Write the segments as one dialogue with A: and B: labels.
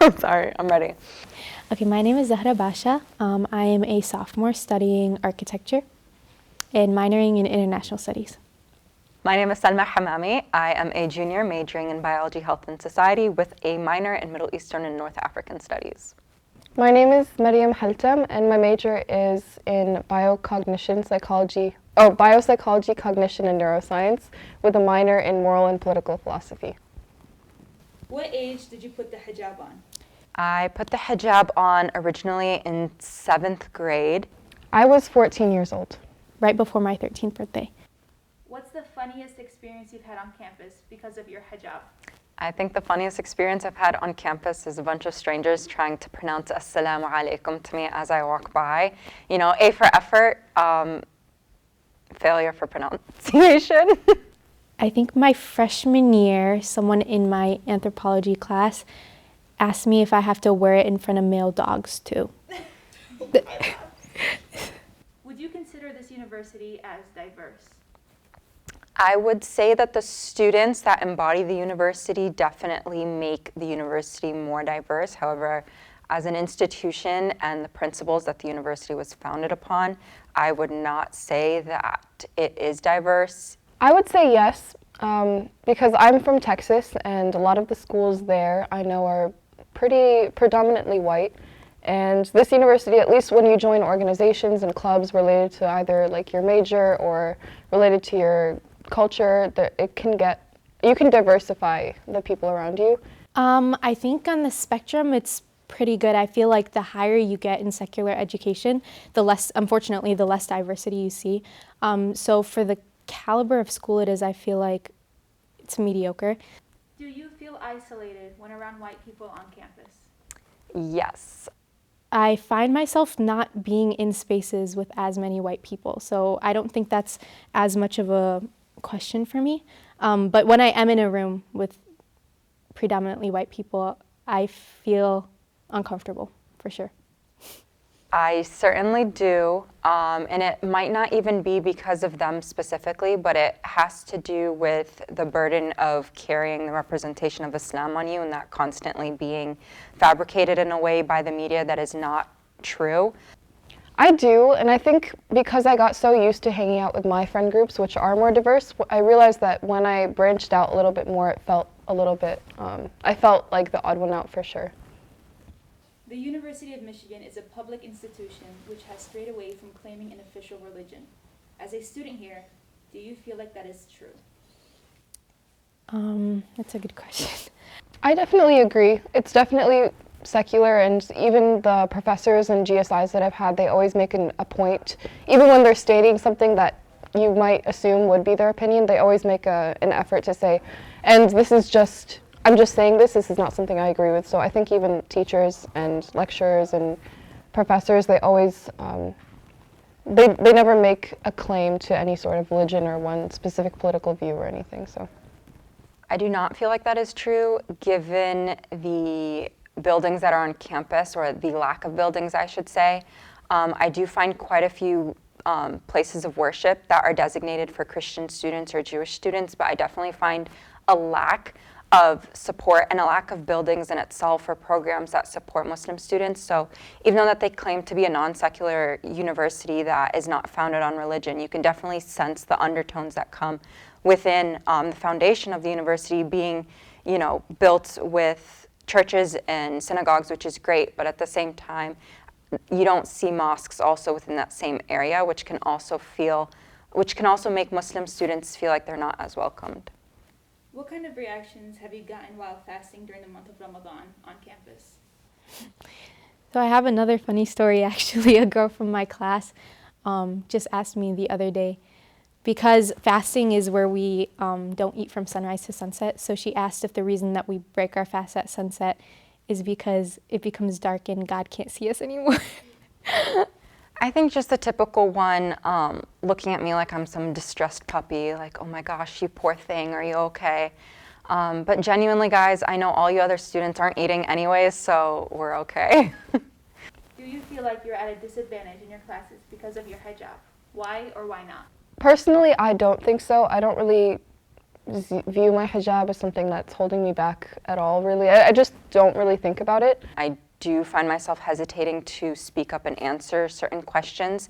A: I'm sorry, I'm ready.
B: Okay, my name is Zahra Basha. I am a sophomore studying architecture and minoring in international studies.
A: My name is Salma Hamami. I am a junior majoring in biology, health, and society with a minor in Middle Eastern and North African studies.
C: My name is Maryam Haltam, and my major is in biopsychology, cognition, and neuroscience, with a minor in moral and political philosophy.
D: What age did you put the hijab on?
A: I put the hijab on originally in 7th grade.
C: I was 14 years old.
B: Right before my 13th birthday.
D: What's the funniest experience you've had on campus because of your hijab?
A: I think the funniest experience I've had on campus is a bunch of strangers trying to pronounce Assalamu alaikum to me as I walk by. You know, A for effort, failure for pronunciation.
B: I think my freshman year, someone in my anthropology class asked me if I have to wear it in front of male dogs too.
D: Would you consider this university as diverse?
A: I would say that the students that embody the university definitely make the university more diverse. However, as an institution and the principles that the university was founded upon, I would not say that it is diverse.
C: I would say yes, because I'm from Texas, and a lot of the schools there I know are pretty predominantly white. And this university, at least when you join organizations and clubs related to either like your major or related to your culture, you can diversify the people around you.
B: I think on the spectrum, it's pretty good. I feel like the higher you get in secular education, the less, unfortunately, the less diversity you see. So for the caliber of school it is, I feel like it's mediocre.
D: Do you feel isolated when around white people on campus?
A: Yes.
B: I find myself not being in spaces with as many white people, so I don't think that's as much of a question for me. But when I am in a room with predominantly white people, I feel uncomfortable, for sure.
A: I certainly do, and it might not even be because of them specifically, but it has to do with the burden of carrying the representation of Islam on you and that constantly being fabricated in a way by the media that is not true.
C: I do, and I think because I got so used to hanging out with my friend groups, which are more diverse, I realized that when I branched out a little bit more, it felt a little bit, I felt like the odd one out for sure.
D: The University of Michigan is a public institution which has strayed away from claiming an official religion. As a student here, do you feel like that is true?
B: That's a good question.
C: I definitely agree. It's definitely secular, and even the professors and GSIs that I've had, they always make a point, even when they're stating something that you might assume would be their opinion, they always make an effort to say, and I'm just saying this is not something I agree with. So I think even teachers and lecturers and professors, they always, they never make a claim to any sort of religion or one specific political view or anything, so.
A: I do not feel like that is true, given the buildings that are on campus, or the lack of buildings, I should say. I do find quite a few places of worship that are designated for Christian students or Jewish students, but I definitely find a lack of support and a lack of buildings in itself for programs that support Muslim students. So even though that they claim to be a non-secular university that is not founded on religion, you can definitely sense the undertones that come within the foundation of the university being, built with churches and synagogues, which is great, but at the same time, you don't see mosques also within that same area, which can also make Muslim students feel like they're not as welcomed.
D: What kind of reactions have you gotten while fasting during the month of Ramadan on campus?
B: So I have another funny story, actually. A girl from my class just asked me the other day, because fasting is where we don't eat from sunrise to sunset, so she asked if the reason that we break our fast at sunset is because it becomes dark and God can't see us anymore.
A: I think just the typical one, looking at me like I'm some distressed puppy, like, oh my gosh, you poor thing, are you okay? But genuinely, guys, I know all you other students aren't eating anyways, so we're okay.
D: Do you feel like you're at a disadvantage in your classes because of your hijab? Why or why not?
C: Personally, I don't think so. I don't really view my hijab as something that's holding me back at all, really. I just don't really think about it.
A: I do find myself hesitating to speak up and answer certain questions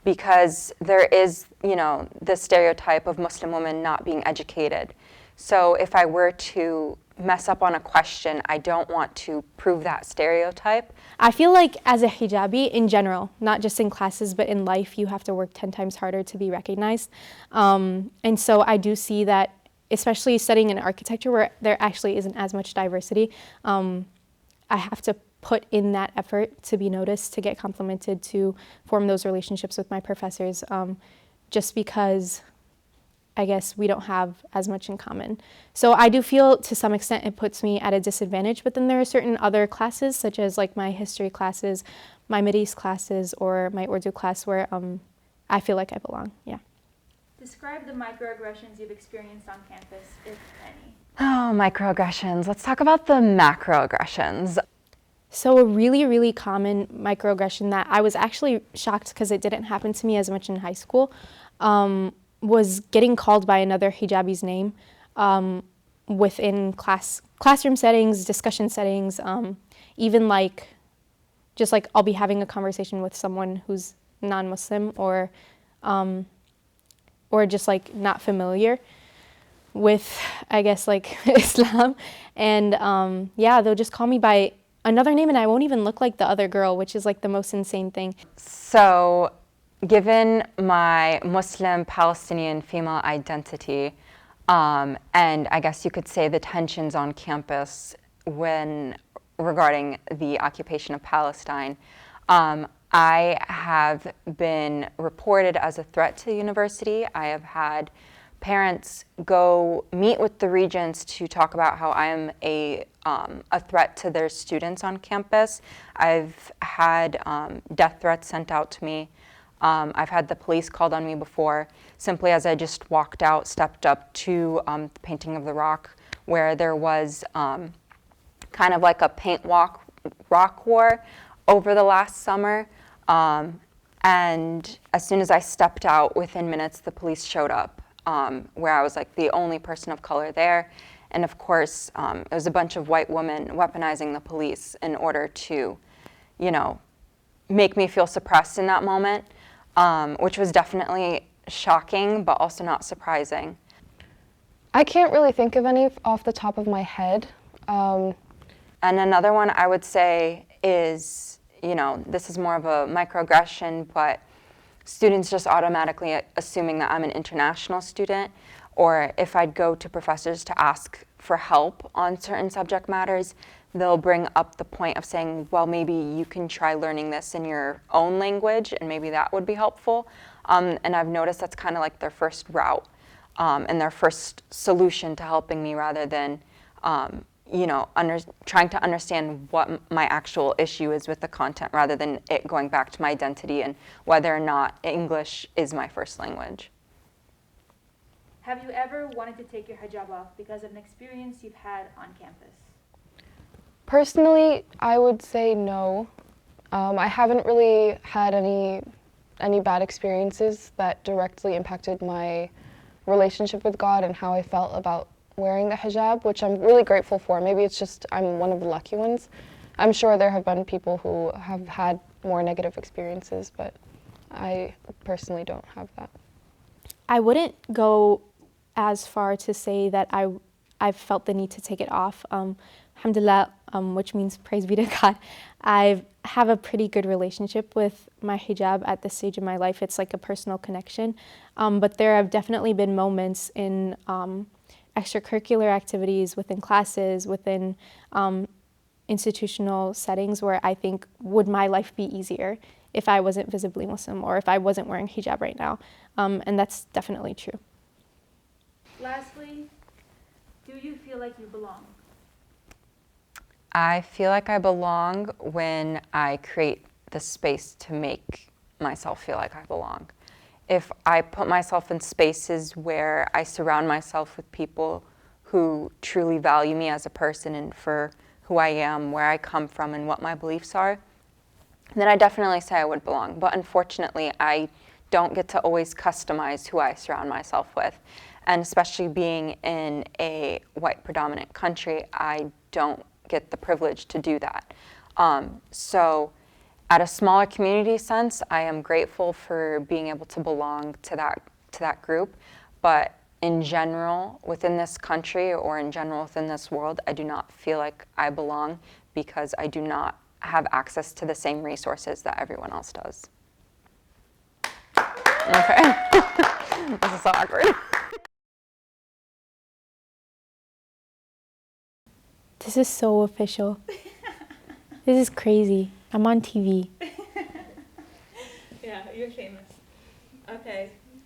A: because there is, the stereotype of Muslim women not being educated. So if I were to mess up on a question, I don't want to prove that stereotype.
B: I feel like as a hijabi in general, not just in classes, but in life, you have to work 10 times harder to be recognized. And so I do see that, especially studying in architecture where there actually isn't as much diversity, I have to put in that effort to be noticed, to get complimented, to form those relationships with my professors, just because I guess we don't have as much in common. So I do feel to some extent it puts me at a disadvantage, but then there are certain other classes, such as like my history classes, my Mideast classes, or my Urdu class where I feel like I belong, yeah.
D: Describe the microaggressions you've experienced on campus, if any.
A: Oh, microaggressions. Let's talk about the macroaggressions.
B: So a really, really common microaggression that I was actually shocked because it didn't happen to me as much in high school, was getting called by another hijabi's name within classroom settings, discussion settings, even like just like I'll be having a conversation with someone who's non-Muslim or just like not familiar with, I guess, like Islam, and yeah, they'll just call me by another name and I won't even look like the other girl, which is like the most insane thing.
A: So, given my Muslim Palestinian female identity, and I guess you could say the tensions on campus when regarding the occupation of Palestine, I have been reported as a threat to the university. I have had parents go meet with the regents to talk about how I am a threat to their students on campus. I've had death threats sent out to me. I've had the police called on me before, simply as I just walked out, stepped up to the painting of the rock, where there was kind of like a paint rock war over the last summer. And as soon as I stepped out, within minutes, the police showed up, where I was like the only person of color there. And of course, it was a bunch of white women weaponizing the police in order to, make me feel suppressed in that moment. Which was definitely shocking, but also not surprising.
C: I can't really think of any off the top of my head.
A: And another one I would say is, this is more of a microaggression, but students just automatically assuming that I'm an international student, or if I'd go to professors to ask for help on certain subject matters, they'll bring up the point of saying, well, maybe you can try learning this in your own language, and maybe that would be helpful. And I've noticed that's kind of like their first route and their first solution to helping me, rather than, trying to understand what my actual issue is with the content, rather than it going back to my identity and whether or not English is my first language.
D: Have you ever wanted to take your hijab off because of an experience you've had on campus?
C: Personally, I would say no. I haven't really had any bad experiences that directly impacted my relationship with God and how I felt about wearing the hijab, which I'm really grateful for. Maybe it's just I'm one of the lucky ones. I'm sure there have been people who have had more negative experiences, but I personally don't have that.
B: I wouldn't go as far to say that I've felt the need to take it off. Alhamdulillah, which means praise be to God, I have a pretty good relationship with my hijab at this stage of my life. It's like a personal connection. But there have definitely been moments in extracurricular activities, within classes, within institutional settings where I think, would my life be easier if I wasn't visibly Muslim or if I wasn't wearing hijab right now? And that's definitely true.
D: Lastly, do you feel like you belong?
A: I feel like I belong when I create the space to make myself feel like I belong. If I put myself in spaces where I surround myself with people who truly value me as a person and for who I am, where I come from, and what my beliefs are, then I definitely say I would belong. But unfortunately, I don't get to always customize who I surround myself with. And especially being in a white predominant country, I don't get the privilege to do that. So at a smaller community sense, I am grateful for being able to belong to that group. But in general, within this country or in general within this world, I do not feel like I belong because I do not have access to the same resources that everyone else does. Okay. This is so awkward.
B: This is so official. This is crazy. I'm on TV.
D: Yeah, you're famous. Okay.